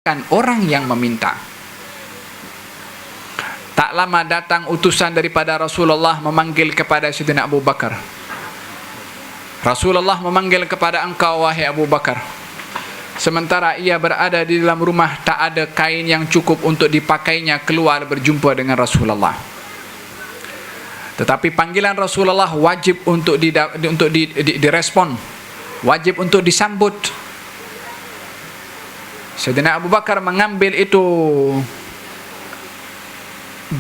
orang yang meminta. Tak lama datang utusan daripada Rasulullah memanggil kepada Sayyidina Abu Bakar. Rasulullah memanggil kepada engkau wahai Abu Bakar. Sementara ia berada di dalam rumah, tak ada kain yang cukup untuk dipakainya keluar berjumpa dengan Rasulullah. Tetapi panggilan Rasulullah wajib untuk direspon, wajib untuk disambut. Sayyidina Abu Bakar mengambil itu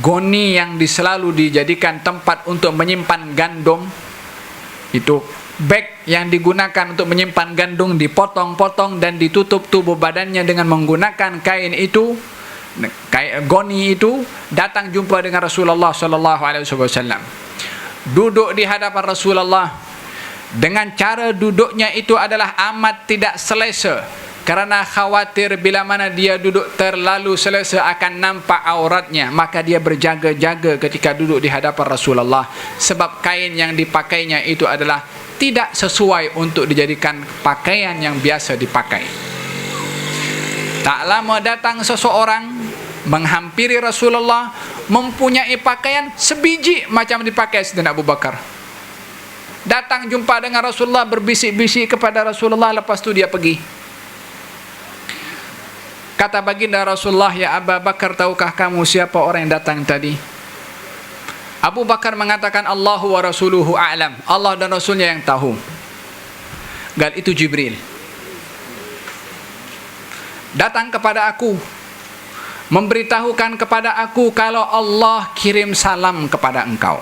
goni yang selalu dijadikan tempat untuk menyimpan gandum, itu bag yang digunakan untuk menyimpan gandum, dipotong-potong dan ditutup tubuh badannya dengan menggunakan kain itu, goni itu. Datang jumpa dengan Rasulullah sallallahu alaihi wasallam, duduk di hadapan Rasulullah. Dengan cara duduknya itu adalah amat tidak selesa, karena khawatir bila mana dia duduk terlalu selesa akan nampak auratnya. Maka dia berjaga-jaga ketika duduk di hadapan Rasulullah, sebab kain yang dipakainya itu adalah tidak sesuai untuk dijadikan pakaian yang biasa dipakai. Tak lama datang seseorang menghampiri Rasulullah, mempunyai pakaian sebiji macam dipakai Sayyidina Abu Bakar. Datang jumpa dengan Rasulullah, berbisik-bisik kepada Rasulullah, lepas tu dia pergi. Kata baginda Rasulullah, ya Abu Bakar, tahukah kamu siapa orang yang datang tadi? Abu Bakar mengatakan, Allahu wa rasuluhu a'lam, Allah dan Rasulnya yang tahu. Gal itu Jibril datang kepada aku, memberitahukan kepada aku kalau Allah kirim salam kepada engkau.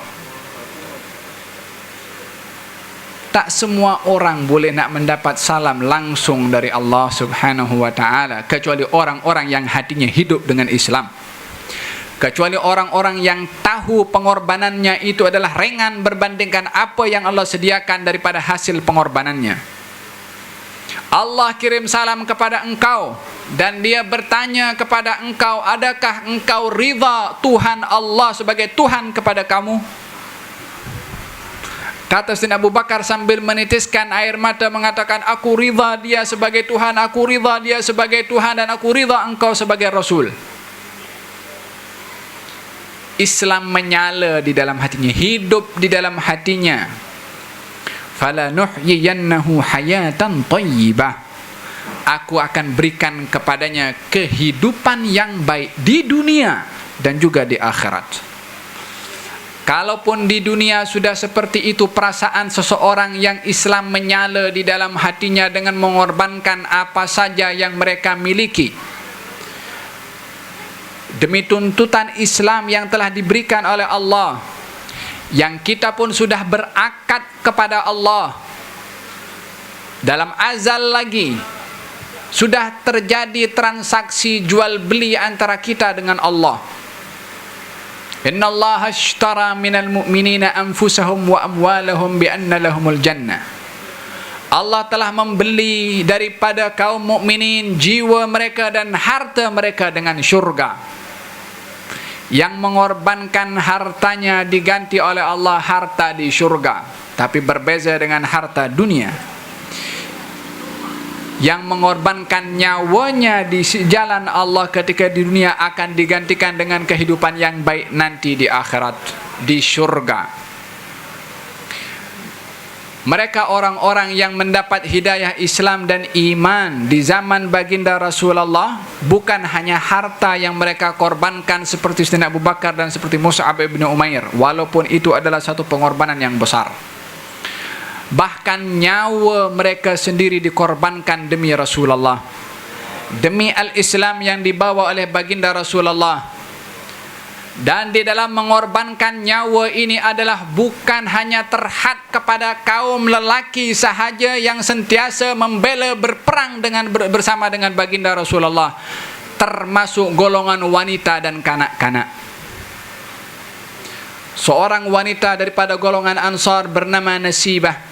Tak semua orang boleh nak mendapat salam langsung dari Allah subhanahu wa ta'ala, kecuali orang-orang yang hatinya hidup dengan Islam, kecuali orang-orang yang tahu pengorbanannya itu adalah ringan berbandingkan apa yang Allah sediakan daripada hasil pengorbanannya. Allah kirim salam kepada engkau dan dia bertanya kepada engkau, adakah engkau ridha Tuhan Allah sebagai Tuhan kepada kamu? Kata Sayyidina Abu Bakar sambil menitiskan air mata, mengatakan, aku ridha dia sebagai Tuhan, aku ridha dia sebagai Tuhan, dan aku ridha engkau sebagai Rasul. Islam menyala di dalam hatinya, hidup di dalam hatinya. Fala nuhyiyannahu hayatan thayyibah, aku akan berikan kepadanya kehidupan yang baik di dunia dan juga di akhirat. Kalaupun di dunia sudah seperti itu perasaan seseorang yang Islam menyala di dalam hatinya dengan mengorbankan apa saja yang mereka miliki demi tuntutan Islam yang telah diberikan oleh Allah, yang kita pun sudah berakad kepada Allah dalam azal lagi, sudah terjadi transaksi jual beli antara kita dengan Allah. Inna Allah ashtara minal mu'minina anfusahum wa amwalahum bi anna lahumul jannah. Allah telah membeli daripada kaum mukminin jiwa mereka dan harta mereka dengan syurga. Yang mengorbankan hartanya diganti oleh Allah harta di syurga, tapi berbeza dengan harta dunia. Yang mengorbankan nyawanya di jalan Allah ketika di dunia akan digantikan dengan kehidupan yang baik nanti di akhirat, di syurga. Mereka orang-orang yang mendapat hidayah Islam dan iman di zaman baginda Rasulullah, bukan hanya harta yang mereka korbankan seperti Sayyidina Abu Bakar dan seperti Mus'ab ibn Umair, walaupun itu adalah satu pengorbanan yang besar. Bahkan nyawa mereka sendiri dikorbankan demi Rasulullah, demi al-Islam yang dibawa oleh baginda Rasulullah. Dan di dalam mengorbankan nyawa ini adalah bukan hanya terhad kepada kaum lelaki sahaja yang sentiasa membela berperang bersama dengan baginda Rasulullah, termasuk golongan wanita dan kanak-kanak. Seorang wanita daripada golongan Ansar bernama Nasibah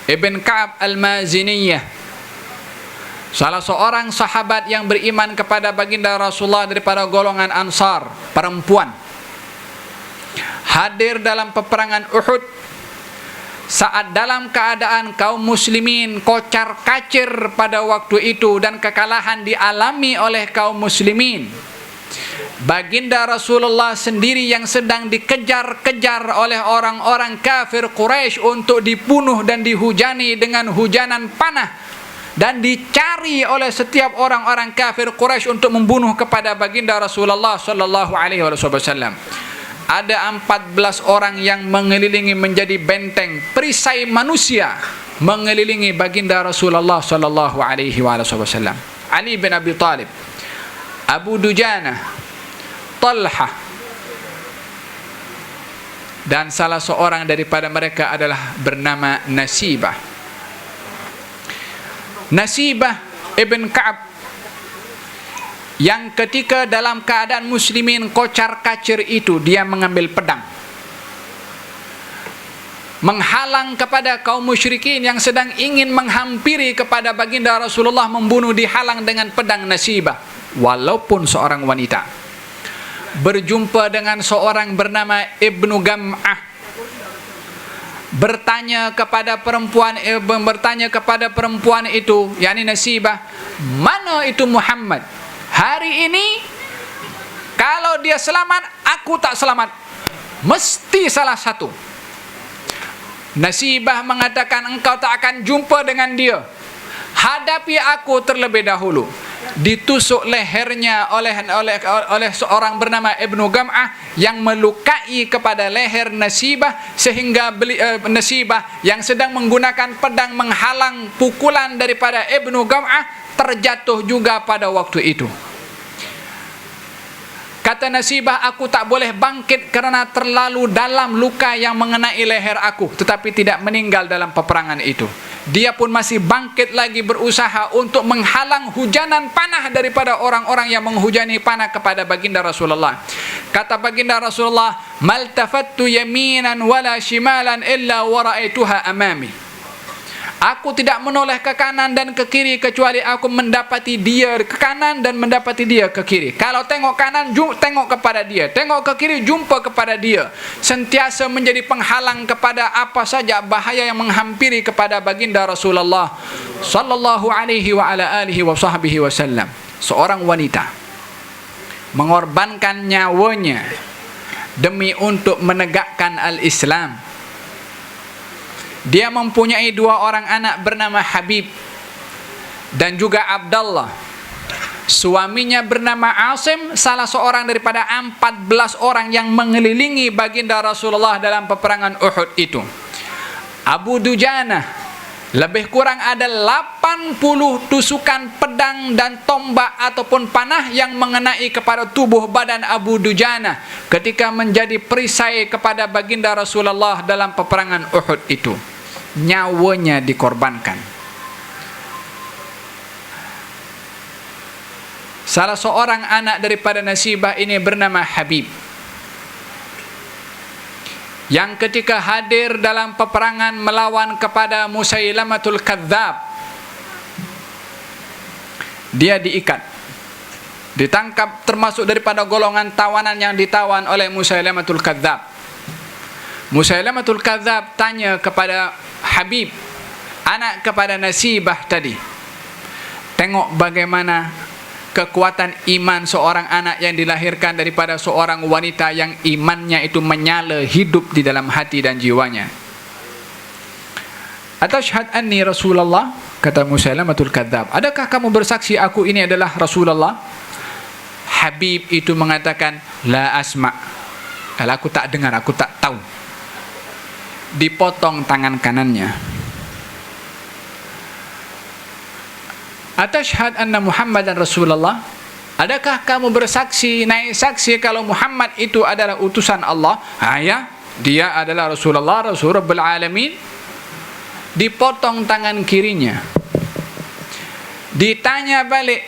Ibn Ka'ab Al-Maziniyah, salah seorang sahabat yang beriman kepada baginda Rasulullah daripada golongan Ansar, perempuan, hadir dalam peperangan Uhud saat dalam keadaan kaum muslimin kocar-kacir pada waktu itu dan kekalahan dialami oleh kaum muslimin, baginda Rasulullah sendiri yang sedang dikejar-kejar oleh orang-orang kafir Quraisy untuk dibunuh dan dihujani dengan hujanan panah, dan dicari oleh setiap orang-orang kafir Quraisy untuk membunuh kepada baginda Rasulullah sallallahu alaihi wasallam. Ada 14 orang yang mengelilingi menjadi benteng perisai manusia mengelilingi baginda Rasulullah sallallahu alaihi wasallam. Ali bin Abi Thalib, Abu Dujana, Talha, dan salah seorang daripada mereka adalah bernama Nasibah. Nasibah ibn Ka'ab yang ketika dalam keadaan muslimin kocar-kacir itu, dia mengambil pedang menghalang kepada kaum musyrikin yang sedang ingin menghampiri kepada baginda Rasulullah, membunuh, dihalang dengan pedang Nasibah. Walaupun seorang wanita berjumpa dengan seorang bernama Ibnu Gam'ah, bertanya kepada perempuan itu, yakni Nasibah, mana itu Muhammad? Hari ini kalau dia selamat, aku tak selamat. Mesti salah satu. Nasibah mengatakan, engkau tak akan jumpa dengan dia. Hadapi aku terlebih dahulu. Ditusuk lehernya oleh seorang bernama Ibnu Gam'ah yang melukai kepada leher Nasibah, sehingga Nasibah yang sedang menggunakan pedang menghalang pukulan daripada Ibnu Gam'ah terjatuh juga pada waktu itu. Kata Nasibah, aku tak boleh bangkit kerana terlalu dalam luka yang mengenai leher aku, tetapi tidak meninggal dalam peperangan itu. Dia pun masih bangkit lagi, berusaha untuk menghalang hujanan panah daripada orang-orang yang menghujani panah kepada baginda Rasulullah. Kata baginda Rasulullah, maltafattu yaminan wala shimalan illa wa ra'aituha amami. Aku tidak menoleh ke kanan dan ke kiri kecuali aku mendapati dia ke kanan dan mendapati dia ke kiri. Kalau tengok kanan, tengok kepada dia. Tengok ke kiri, jumpa kepada dia. Sentiasa menjadi penghalang kepada apa saja bahaya yang menghampiri kepada baginda Rasulullah sallallahu alaihi wa ala alihi wa sahbihi wasallam. Seorang wanita mengorbankan nyawanya demi untuk menegakkan al-Islam. Dia mempunyai 2 orang anak bernama Habib dan juga Abdullah. Suaminya bernama Asim, salah seorang daripada 14 orang yang mengelilingi baginda Rasulullah dalam peperangan Uhud itu. Abu Dujana, lebih kurang ada 80 tusukan pedang dan tombak ataupun panah yang mengenai kepada tubuh badan Abu Dujana ketika menjadi perisai kepada baginda Rasulullah dalam peperangan Uhud itu. Nyawanya dikorbankan. Salah seorang anak daripada Nasibah ini bernama Habib, yang ketika hadir dalam peperangan melawan kepada Musailamatul Kadzab, dia diikat, ditangkap, termasuk daripada golongan tawanan yang ditawan oleh Musailamatul Kadzab. Musailamatul Kadzab tanya kepada Habib, anak kepada Nasibah tadi, tengok bagaimana kekuatan iman seorang anak yang dilahirkan daripada seorang wanita yang imannya itu menyala hidup di dalam hati dan jiwanya. Atashhad anni Rasulullah, kata Musailamatul Kadzab, adakah kamu bersaksi aku ini adalah Rasulullah? Habib itu mengatakan, la asma', aku tak dengar, aku tak tahu. Dipotong tangan kanannya. Atashhad anna Muhammadan Rasulullah, adakah kamu bersaksi, naik saksi kalau Muhammad itu adalah utusan Allah? Ya, dia adalah Rasulullah, Rasul Rabbul Alamin. Dipotong tangan kirinya. Ditanya balik,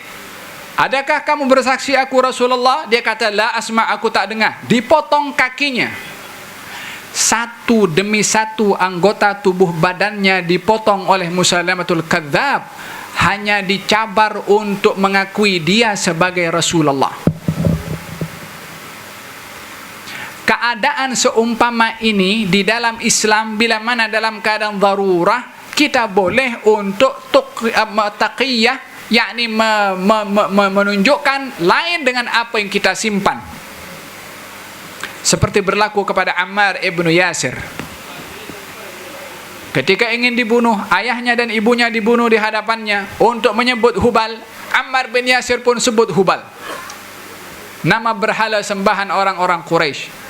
adakah kamu bersaksi aku Rasulullah? Dia kata, la asma', aku tak dengar. Dipotong kakinya. Satu demi satu anggota tubuh badannya dipotong oleh Musailamatul Kadzab, hanya dicabar untuk mengakui dia sebagai Rasulullah. keadaan seumpama ini di dalam Islam, bila mana dalam keadaan darurah, kita boleh untuk taqiyah, yakni menunjukkan lain dengan apa yang kita simpan. Seperti berlaku kepada Ammar ibnu Yasir. Ketika ingin dibunuh, ayahnya dan ibunya dibunuh di hadapannya. Untuk menyebut Hubal, Ammar bin Yasir pun sebut Hubal, nama berhala sembahan orang-orang Quraisy.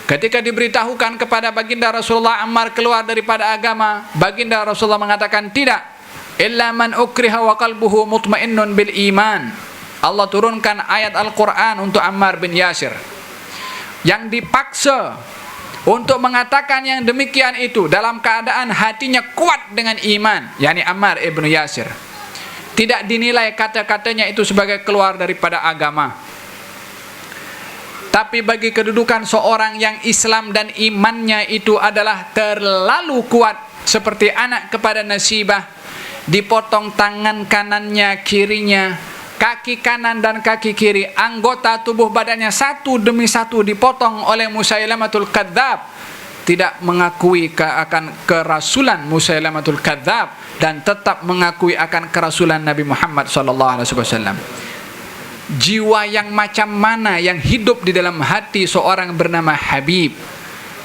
Ketika diberitahukan kepada baginda Rasulullah Ammar keluar daripada agama, baginda Rasulullah mengatakan tidak, illa man ukriha wa qalbuhu mutmainnun bil iman. Allah turunkan ayat Al-Quran untuk Ammar bin Yasir, yang dipaksa untuk mengatakan yang demikian itu dalam keadaan hatinya kuat dengan iman, yakni Ammar ibnu Yasir. Tidak dinilai kata-katanya itu sebagai keluar daripada agama. Tapi bagi kedudukan seorang yang Islam dan imannya itu adalah terlalu kuat, seperti anak kepada Nasibah, dipotong tangan kanannya, kirinya, kaki kanan dan kaki kiri, anggota tubuh badannya satu demi satu dipotong oleh Musailamatul Kadzab, tidak mengakui akan kerasulan Musailamatul Kadzab dan tetap mengakui akan kerasulan Nabi Muhammad SAW. Jiwa yang macam mana yang hidup di dalam hati seorang bernama Habib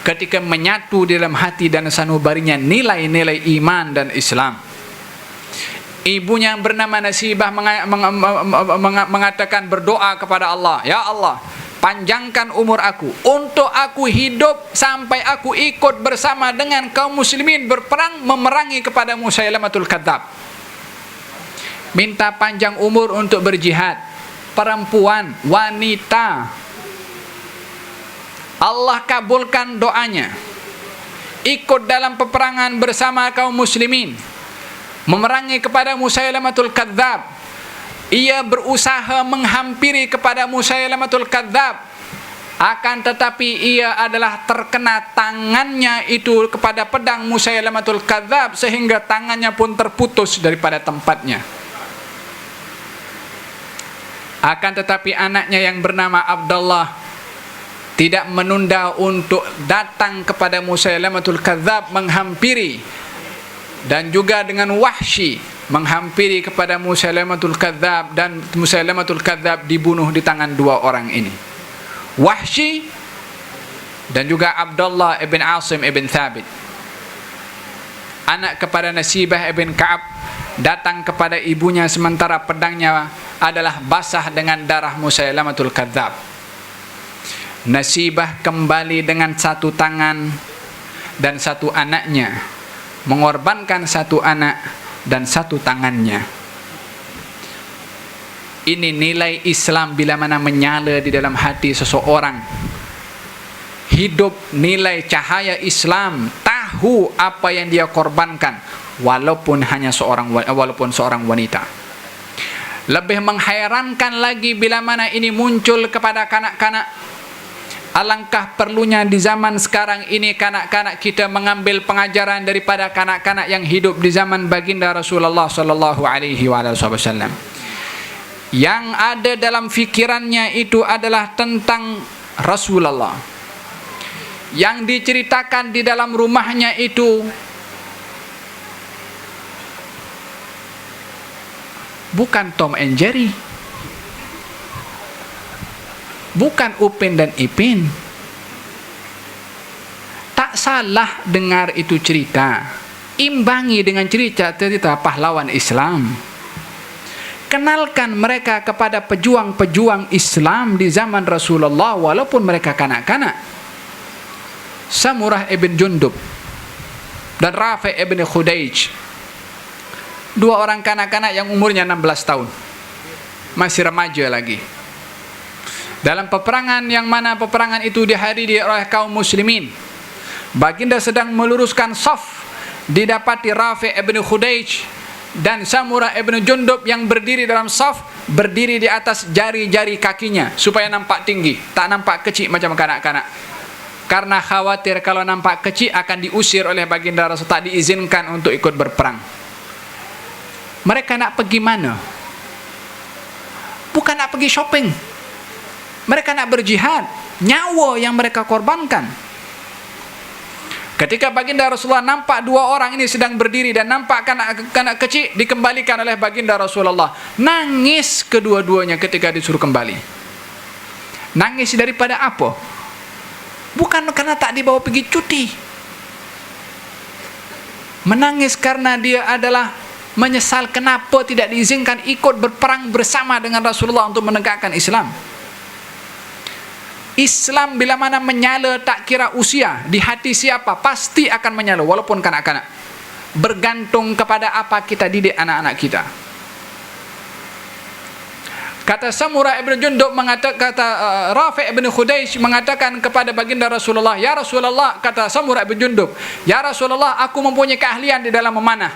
ketika menyatu di dalam hati dan sanubarinya nilai-nilai iman dan Islam. Ibunya yang bernama Nasibah mengatakan, berdoa kepada Allah, ya Allah, panjangkan umur aku untuk aku hidup sampai aku ikut bersama dengan kaum muslimin berperang memerangi kepada Musailamatul Kadzab. Minta panjang umur untuk berjihad. Perempuan, wanita, Allah kabulkan doanya, ikut dalam peperangan bersama kaum muslimin, memerangi kepada Musailamatul Kadzab. Ia berusaha menghampiri kepada Musailamatul Kadzab, akan tetapi ia adalah terkena tangannya itu kepada pedang Musailamatul Kadzab, sehingga tangannya pun terputus daripada tempatnya. Akan tetapi anaknya yang bernama Abdullah tidak menunda untuk datang kepada Musailamatul Kadzab menghampiri, dan juga dengan Wahsy menghampiri kepada Musailamatul Kadzab, dan Musailamatul Kadzab dibunuh di tangan dua orang ini, Wahsy dan juga Abdullah ibn Asim ibn Thabit. Anak kepada Nasibah ibn Ka'ab datang kepada ibunya sementara pedangnya adalah basah dengan darah Musailamatul Kadzab. Nasibah kembali dengan satu tangan dan satu anaknya, mengorbankan satu anak dan satu tangannya. Ini nilai Islam bila mana menyala di dalam hati seseorang. Hidup nilai cahaya Islam, tahu apa yang dia korbankan, walaupun seorang wanita. Lebih mengherankan lagi bila mana ini muncul kepada kanak-kanak. Alangkah perlunya di zaman sekarang ini kanak-kanak kita mengambil pengajaran daripada kanak-kanak yang hidup di zaman baginda Rasulullah sallallahu alaihi wasallam. Yang ada dalam fikirannya itu adalah tentang Rasulullah. Yang diceritakan di dalam rumahnya itu bukan Tom and Jerry, bukan Upin dan Ipin. Tak salah dengar itu cerita, imbangi dengan cerita-cerita pahlawan Islam. Kenalkan mereka kepada pejuang-pejuang Islam di zaman Rasulullah walaupun mereka kanak-kanak. Samurah ibn Jundub dan Rafi' ibn Khudaij, dua orang kanak-kanak yang umurnya 16 tahun, masih remaja lagi. Dalam peperangan yang mana peperangan itu dihadiri oleh kaum muslimin, baginda sedang meluruskan saf, didapati Rafi' ibn Khudaij dan Samurah ibn Jundub yang berdiri dalam saf, berdiri di atas jari-jari kakinya supaya nampak tinggi, tak nampak kecil macam kanak-kanak. Karena khawatir kalau nampak kecil akan diusir oleh baginda Rasul, tak diizinkan untuk ikut berperang. Mereka nak pergi mana? Bukan nak pergi shopping. Mereka nak berjihad, nyawa yang mereka korbankan. Ketika baginda Rasulullah nampak dua orang ini sedang berdiri dan nampak kanak kecil, dikembalikan oleh baginda Rasulullah. Nangis kedua-duanya ketika disuruh kembali. Nangis daripada apa? Bukan karena tak dibawa pergi cuti. Menangis karena dia adalah menyesal kenapa tidak diizinkan ikut berperang bersama dengan Rasulullah untuk menegakkan Islam. Islam bila mana menyala tak kira usia, di hati siapa pasti akan menyala walaupun kanak-kanak. Bergantung kepada apa kita didik anak-anak kita. Kata Samurah ibn Jundub Rafi' ibn Khudaish mengatakan kepada baginda Rasulullah, "Ya Rasulullah," kata Samurah ibn Jundub, "Ya Rasulullah, aku mempunyai keahlian di dalam memanah."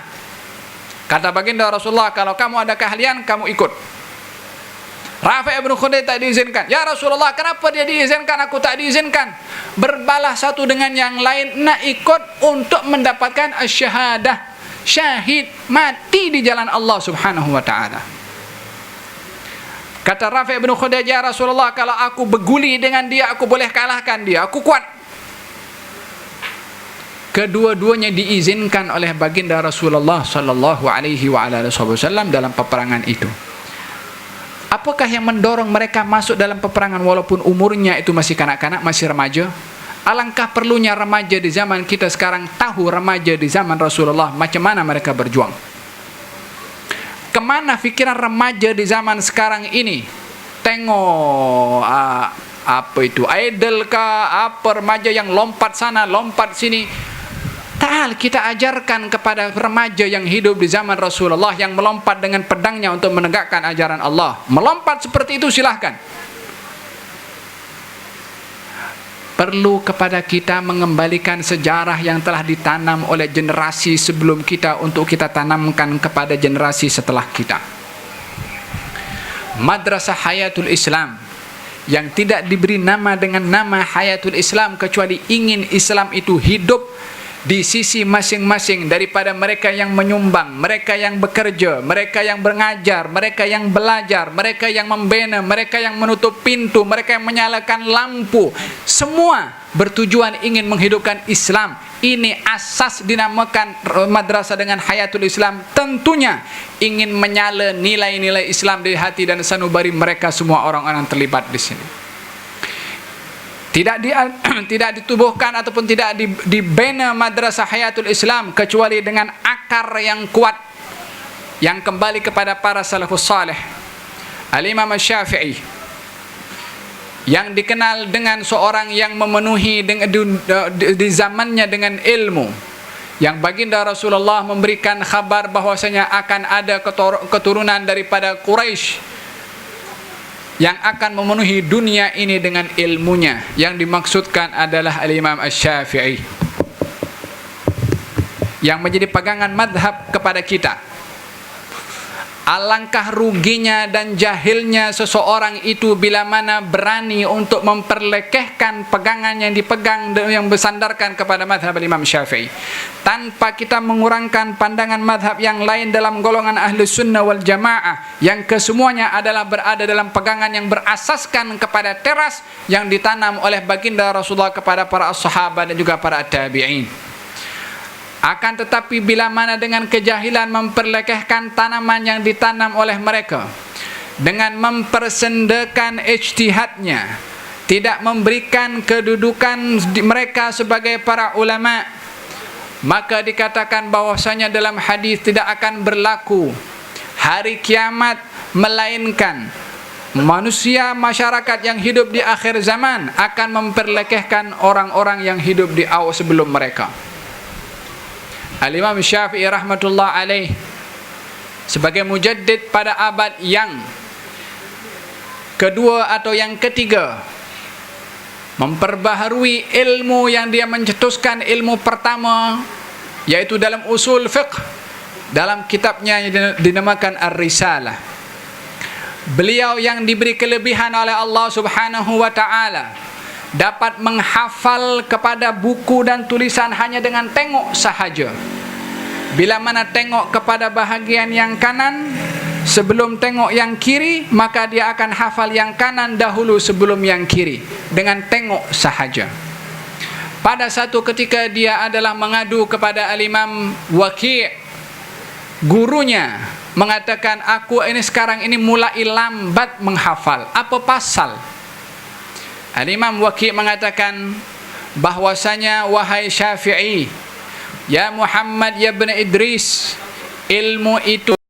Kata baginda Rasulullah, "Kalau kamu ada keahlian, kamu ikut." Rafi' ibn Khudaish tak diizinkan. "Ya Rasulullah, kenapa dia diizinkan, aku tak diizinkan?" Berbalah satu dengan yang lain, nak ikut untuk mendapatkan asyhadah, syahid, mati di jalan Allah Subhanahu wa taala. Kata Rafi' ibn Khudaish, "Ya Rasulullah, kalau aku berguli dengan dia, aku boleh kalahkan dia, aku kuat." Kedua-duanya diizinkan oleh baginda Rasulullah sallallahu alaihi wasallam dalam peperangan itu. Apakah yang mendorong mereka masuk dalam peperangan walaupun umurnya itu masih kanak-kanak, masih remaja? Alangkah perlunya remaja di zaman kita sekarang tahu remaja di zaman Rasulullah macam mana mereka berjuang. Kemana fikiran remaja di zaman sekarang ini? Tengok apa itu, idol kah, apa remaja yang lompat sana, lompat sini. Tak, kita ajarkan kepada remaja yang hidup di zaman Rasulullah, yang melompat dengan pedangnya untuk menegakkan ajaran Allah. Melompat seperti itu silahkan. Perlu kepada kita mengembalikan sejarah yang telah ditanam oleh generasi sebelum kita untuk kita tanamkan kepada generasi setelah kita. Madrasah Hayatul Islam yang tidak diberi nama dengan nama Hayatul Islam kecuali ingin Islam itu hidup di sisi masing-masing daripada mereka yang menyumbang, mereka yang bekerja, mereka yang mengajar, mereka yang belajar, mereka yang membina, mereka yang menutup pintu, mereka yang menyalakan lampu. Semua bertujuan ingin menghidupkan Islam. Ini asas dinamakan madrasah dengan Hayatul Islam. Tentunya ingin menyala nilai-nilai Islam di hati dan sanubari mereka semua orang-orang terlibat di sini. Tidak ditubuhkan ataupun tidak dibina madrasah Hayatul Islam kecuali dengan akar yang kuat yang kembali kepada para salafus salih. Al-Imam Syafi'i yang dikenal dengan seorang yang memenuhi di zamannya dengan ilmu, yang baginda Rasulullah memberikan khabar bahwasanya akan ada keturunan daripada Quraisy yang akan memenuhi dunia ini dengan ilmunya. Yang dimaksudkan adalah Al-Imam Asy-Syafi'i yang menjadi pegangan madhab kepada kita. Alangkah ruginya dan jahilnya seseorang itu bila mana berani untuk memperlekehkan pegangan yang dipegang yang bersandarkan kepada madhab Imam Syafi'i, tanpa kita mengurangkan pandangan madhab yang lain dalam golongan ahli sunnah wal jamaah yang kesemuanya adalah berada dalam pegangan yang berasaskan kepada teras yang ditanam oleh baginda Rasulullah kepada para sahabat dan juga para tabi'in. Akan tetapi bila mana dengan kejahilan memperlekehkan tanaman yang ditanam oleh mereka, dengan mempersendakan ijtihadnya, tidak memberikan kedudukan mereka sebagai para ulama, maka dikatakan bahwasanya dalam hadis tidak akan berlaku hari kiamat melainkan manusia masyarakat yang hidup di akhir zaman akan memperlekehkan orang-orang yang hidup di awal sebelum mereka. Al-Imam Syafi'i rahmatullah alaih sebagai mujaddid pada abad yang kedua atau yang ketiga memperbaharui ilmu yang dia mencetuskan ilmu pertama, yaitu dalam usul fiqh, dalam kitabnya yang dinamakan Ar-Risalah. Beliau yang diberi kelebihan oleh Allah Subhanahu wa ta'ala dapat menghafal kepada buku dan tulisan hanya dengan tengok sahaja. Bila mana tengok kepada bahagian yang kanan, Sebelum tengok yang kiri, maka dia akan hafal yang kanan dahulu sebelum yang kiri, dengan tengok sahaja. Pada satu ketika dia adalah mengadu kepada Al-Imam Waqi', gurunya mengatakan, aku ini sekarang ini mulai lambat menghafal. Apa pasal? Al-Imam Waqi' mengatakan bahwasanya, wahai Syafi'i, ya Muhammad ya bin Idris, ilmu itu